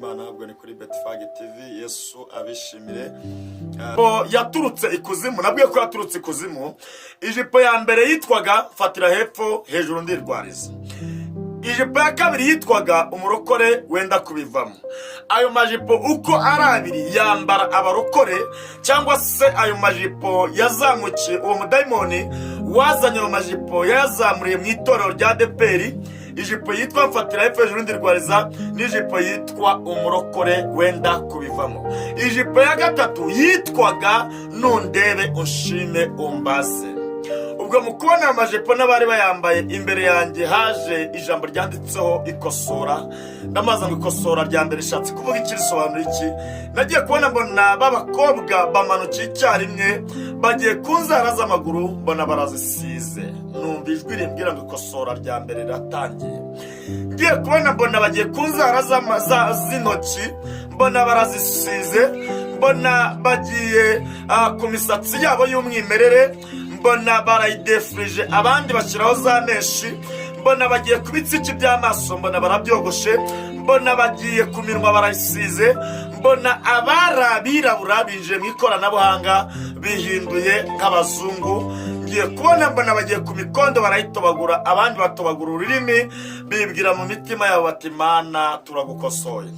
Imana ahubwo ni kuri Betfage TV. Yesu abishimire. Yaturutse ikuzimu, nabwiye ko yaturutse ikuzimu. Ijipo ya mbere yitwaga fatira hepfo hejuru ndirwariza. Ijipo ya kabiri yitwaga umurokore wenda kubivamo. Ayo majipo uko ari abiri yambara abarokore, cyangwa se ayo majipo yazamukiye uwo mudayimoni wazanye ayo majipo yazamuriye mu itorero rya ADEPR. Ijipo yitwa mfatira hepfo hejuru ndirwariza n'ijipo yitwa umurokore wenda kubivamo. Ijipo ya gatatu yitwaga nundebe unshime umbaze. Ubwo mu kubona amajipo n'abari bayambaye imbere yanjye haje ijambo ryanditseho ikosora. Ndamaza ngo ikosora rya mbere ishatse kuvuga iki, risobanura iki. Nagiye kubona mbona b'abakobwa bamanukiye icyarimwe bagiye ku nzara z'amaguru, mbona barazisize. Numva ijwi rimbwira ngo ikosora rya mbere riratangiye. Ngiye kubona mbona bagiye ku nzara z'intoki, mbona barazisize. Mbona bagiye ku misatsi yabo y'umwimerere, mbona barayidefurije, abandi bashyiraho za meshi. Mbona bagiye ku bitsiki by'amaso, mbona barabyogoshe. Mbona bagiye ku minwa barayisize. Mbona abirabura binjiye mu ikoranabuhanga bihinduye nk'abazungu. Ngiye kubona mbona bagiye ku mikondo barayitobagura, abandi batobagura ururimi bibwira mu mitima yabo bati Mana turagukosoye.